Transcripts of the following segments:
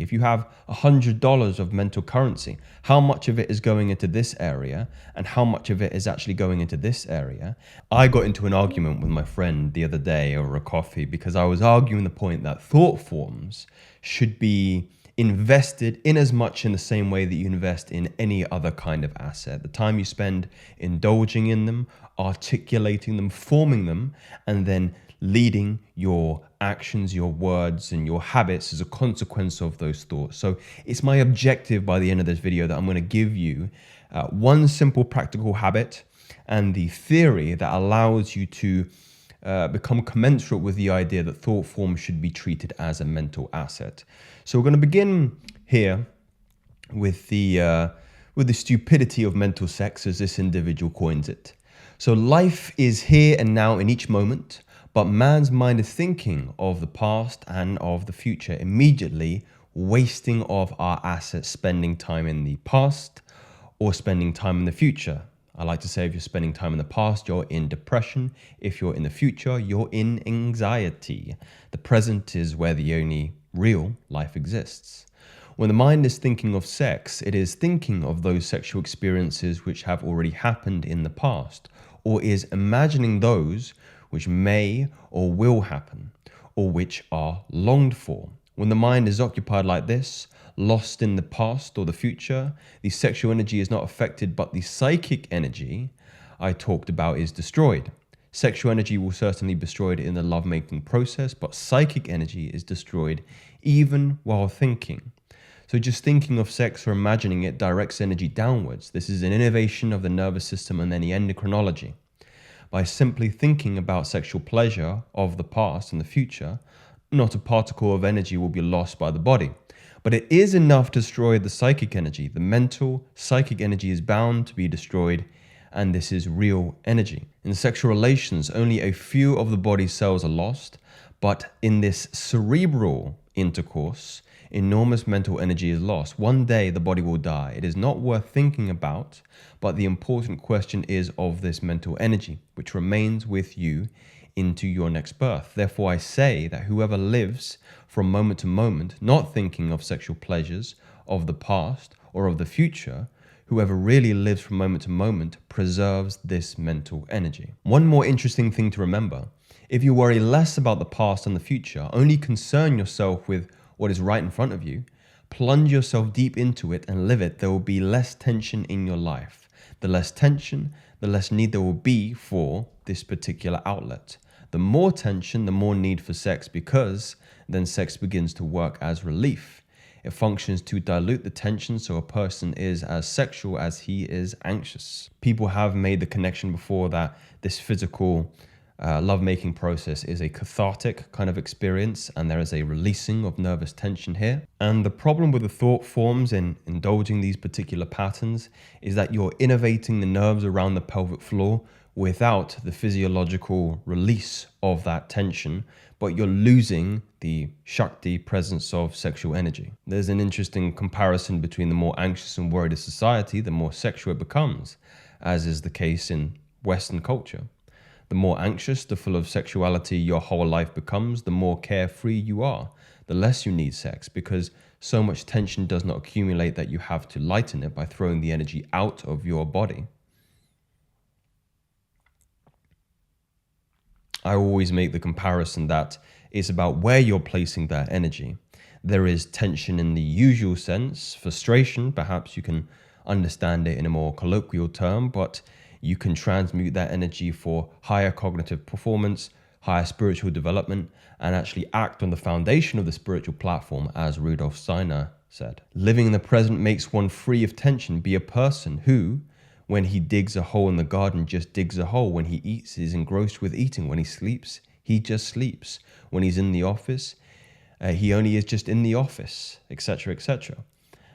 If you have $100 of mental currency, how much of it is going into this area and how much of it is actually going into this area? I got into an argument with my friend the other day over a coffee because I was arguing the point that thought forms should be invested in as much in the same way that you invest in any other kind of asset. The time you spend indulging in them, articulating them, forming them, and then leading your actions, your words, and your habits as a consequence of those thoughts. So it's my objective by the end of this video that I'm going to give you one simple practical habit and the theory that allows you to become commensurate with the idea that thought forms should be treated as a mental asset. So we're going to begin here with the stupidity of mental sex, as this individual coins it. So life is here and now in each moment, but man's mind is thinking of the past and of the future, immediately wasting of our assets, spending time in the past or spending time in the future. I like to say if you're spending time in the past, you're in depression. If you're in the future, you're in anxiety. The present is where the only real life exists. When the mind is thinking of sex, it is thinking of those sexual experiences which have already happened in the past, or is imagining those which may or will happen, or which are longed for. When the mind is occupied like this, lost in the past or the future, the sexual energy is not affected, but the psychic energy I talked about is destroyed. Sexual energy will certainly be destroyed in the lovemaking process, but psychic energy is destroyed even while thinking. So just thinking of sex or imagining it directs energy downwards. This is an innovation of the nervous system and then the endocrinology. By simply thinking about sexual pleasure of the past and the future, not a particle of energy will be lost by the body. But it is enough to destroy the psychic energy. The mental, psychic energy is bound to be destroyed, and this is real energy. In sexual relations, only a few of the body's cells are lost, but in this cerebral intercourse, enormous mental energy is lost. One day the body will die. It is not worth thinking about, but the important question is of this mental energy, which remains with you into your next birth. Therefore, I say that whoever lives from moment to moment, not thinking of sexual pleasures of the past or of the future, whoever really lives from moment to moment preserves this mental energy. One more interesting thing to remember: if you worry less about the past and the future, only concern yourself with what is right in front of you, plunge yourself deep into it and live it, there will be less tension in your life. The less tension, the less need there will be for this particular outlet. The more tension, the more need for sex, because then sex begins to work as relief. It functions to dilute the tension so a person is as sexual as he is anxious. People have made the connection before that this physical lovemaking process is a cathartic kind of experience, and there is a releasing of nervous tension here. And the problem with the thought forms in indulging these particular patterns is that you're innervating the nerves around the pelvic floor without the physiological release of that tension, but you're losing the Shakti presence of sexual energy. There's an interesting comparison between the more anxious and worried a society, the more sexual it becomes, as is the case in Western culture. The more anxious, the full of sexuality your whole life becomes, the more carefree you are, the less you need sex, because so much tension does not accumulate that you have to lighten it by throwing the energy out of your body. I always make the comparison that it's about where you're placing that energy. There is tension in the usual sense, frustration, perhaps you can understand it in a more colloquial term, but you can transmute that energy for higher cognitive performance, higher spiritual development, and actually act on the foundation of the spiritual platform, as Rudolf Steiner said. Living in the present makes one free of tension. Be a person who, when he digs a hole in the garden, just digs a hole. When he eats, is engrossed with eating. When he sleeps, he just sleeps. When he's in the office, he only is just in the office, etc., etc.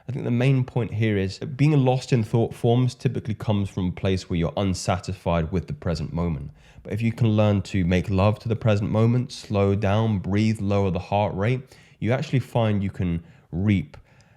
I think the main point here is that being lost in thought forms typically comes from a place where you're unsatisfied with the present moment. But if you can learn to make love to the present moment, slow down, breathe, lower the heart rate, you actually find you can reap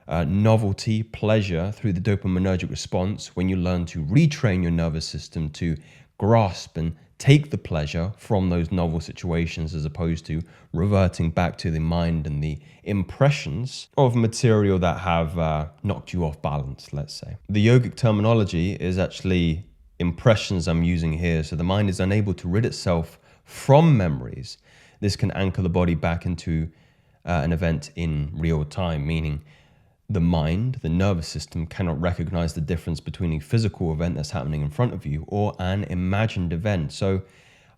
novelty, pleasure through the dopaminergic response when you learn to retrain your nervous system to grasp and take the pleasure from those novel situations as opposed to reverting back to the mind and the impressions of material that have knocked you off balance, let's say. The yogic terminology is actually impressions I'm using here. So the mind is unable to rid itself from memories. This can anchor the body back into an event in real time, meaning the mind, the nervous system, cannot recognize the difference between a physical event that's happening in front of you or an imagined event. So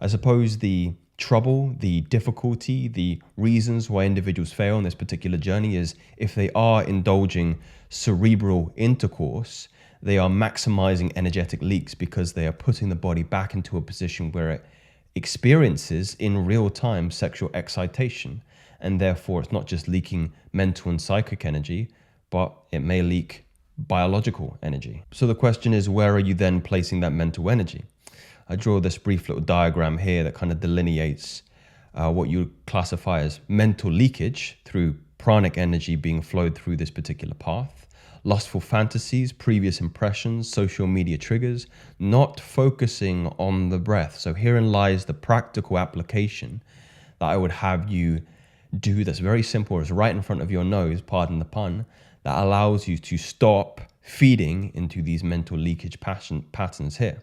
I suppose the trouble, the difficulty, the reasons why individuals fail on this particular journey is if they are indulging cerebral intercourse, they are maximizing energetic leaks because they are putting the body back into a position where it experiences in real time sexual excitation. And therefore, it's not just leaking mental and psychic energy, but it may leak biological energy. So the question is, where are you then placing that mental energy? I draw this brief little diagram here that kind of delineates what you classify as mental leakage through pranic energy being flowed through this particular path, lustful fantasies, previous impressions, social media triggers, not focusing on the breath. So herein lies the practical application that I would have you do that's very simple. It's right in front of your nose, pardon the pun, that allows you to stop feeding into these mental leakage patterns here.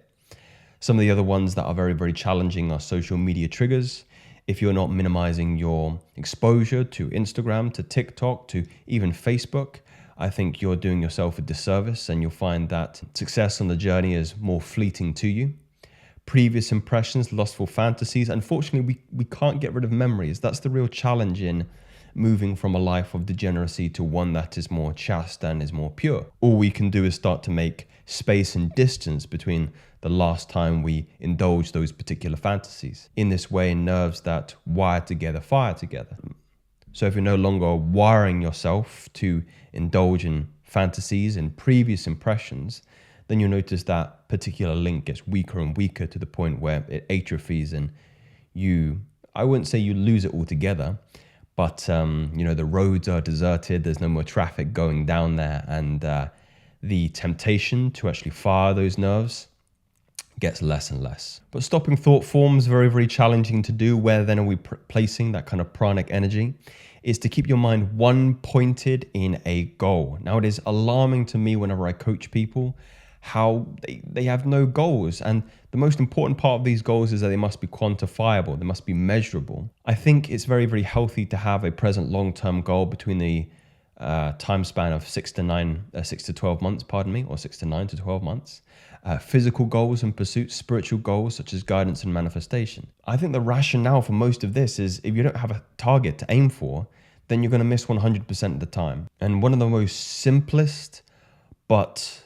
Some of the other ones that are very, very challenging are social media triggers. If you're not minimizing your exposure to Instagram, to TikTok, to even Facebook, I think you're doing yourself a disservice, and you'll find that success on the journey is more fleeting to you. Previous impressions, lustful fantasies. Unfortunately, we can't get rid of memories. That's the real challenge in moving from a life of degeneracy to one that is more chaste and is more pure. All we can do is start to make space and distance between the last time we indulge those particular fantasies. In this way, nerves that wire together fire together. So if you're no longer wiring yourself to indulge in fantasies and previous impressions, then you'll notice that particular link gets weaker and weaker to the point where it atrophies, and I wouldn't say you lose it altogether, but the roads are deserted, there's no more traffic going down there, and the temptation to actually fire those nerves gets less and less. But stopping thought forms very, very challenging to do. Where then are we placing that kind of pranic energy? Is to keep your mind one pointed in a goal. Now, it is alarming to me whenever I coach people how they have no goals. And the most important part of these goals is that they must be quantifiable, they must be measurable. I think it's very, very healthy to have a present long-term goal between the time span of 6 to 12 months, or 6 to 9 to 12 months. Physical goals and pursuits, spiritual goals such as guidance and manifestation. I think the rationale for most of this is if you don't have a target to aim for, then you're going to miss 100% of the time. And one of the most simplest but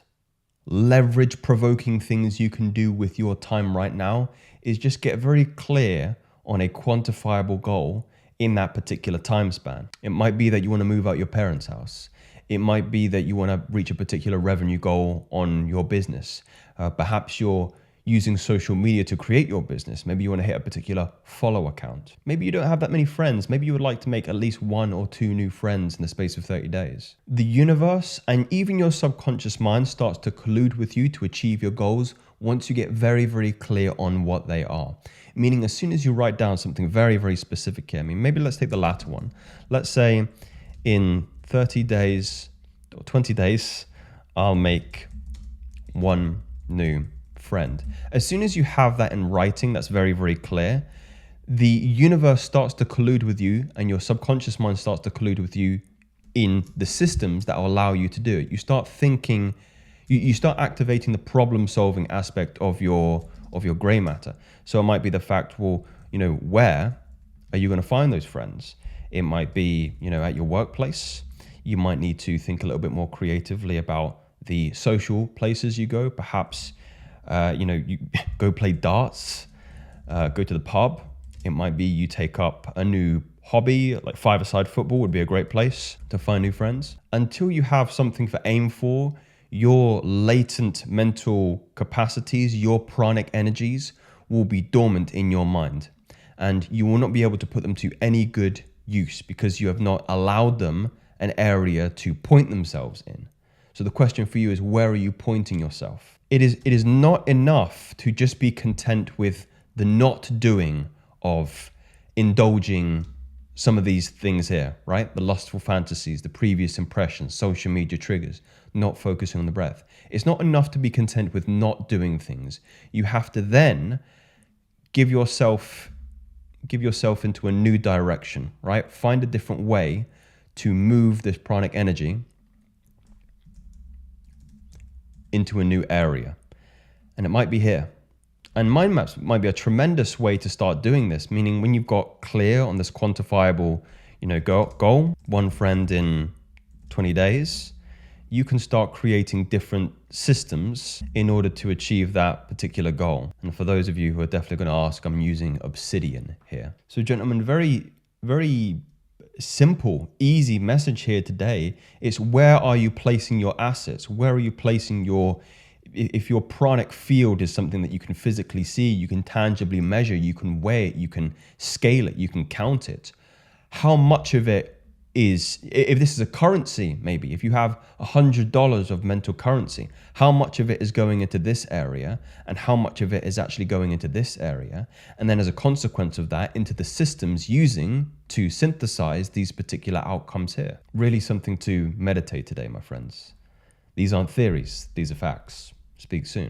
leverage provoking things you can do with your time right now is just get very clear on a quantifiable goal in that particular time span. It might be that you want to move out your parents' house. It might be that you want to reach a particular revenue goal on your business. Perhaps you're using social media to create your business. Maybe you want to hit a particular follow count. Maybe you don't have that many friends. Maybe you would like to make at least 1 or 2 new friends in the space of 30 days. The universe and even your subconscious mind starts to collude with you to achieve your goals once you get very, very clear on what they are. Meaning as soon as you write down something very, very specific here, maybe let's take the latter one. Let's say in 30 days or 20 days, I'll make 1 new friend. As soon as you have that in writing, that's very, very clear, the universe starts to collude with you and your subconscious mind starts to collude with you in the systems that will allow you to do it. You start thinking, you start activating the problem solving aspect of your gray matter. So it might be the fact, where are you going to find those friends? It might be, at your workplace. You might need to think a little bit more creatively about the social places you go. Perhaps, you go play darts, go to the pub. It might be you take up a new hobby, like five-a-side football would be a great place to find new friends. Until you have something to aim for, your latent mental capacities, your pranic energies will be dormant in your mind. And you will not be able to put them to any good use because you have not allowed them an area to point themselves in. So the question for you is, where are you pointing yourself? It is not enough to just be content with the not doing of indulging some of these things here, right? The lustful fantasies, the previous impressions, social media triggers, not focusing on the breath. It's not enough to be content with not doing things. You have to then give yourself into a new direction, right? Find a different way to move this pranic energy into a new area. And it might be here. And mind maps might be a tremendous way to start doing this, meaning when you've got clear on this quantifiable, goal, one friend in 20 days, you can start creating different systems in order to achieve that particular goal. And for those of you who are definitely going to ask, I'm using obsidian here. So gentlemen, very, very simple, easy message here today. It's where are you placing your assets? Where are you placing if your pranic field is something that you can physically see, you can tangibly measure, you can weigh it, you can scale it, you can count it. How much of it is, if this is a currency, maybe, if you have $100 of mental currency, how much of it is going into this area and how much of it is actually going into this area? And then as a consequence of that, into the systems using to synthesize these particular outcomes here. Really something to meditate today, my friends. These aren't theories, these are facts. Speak soon.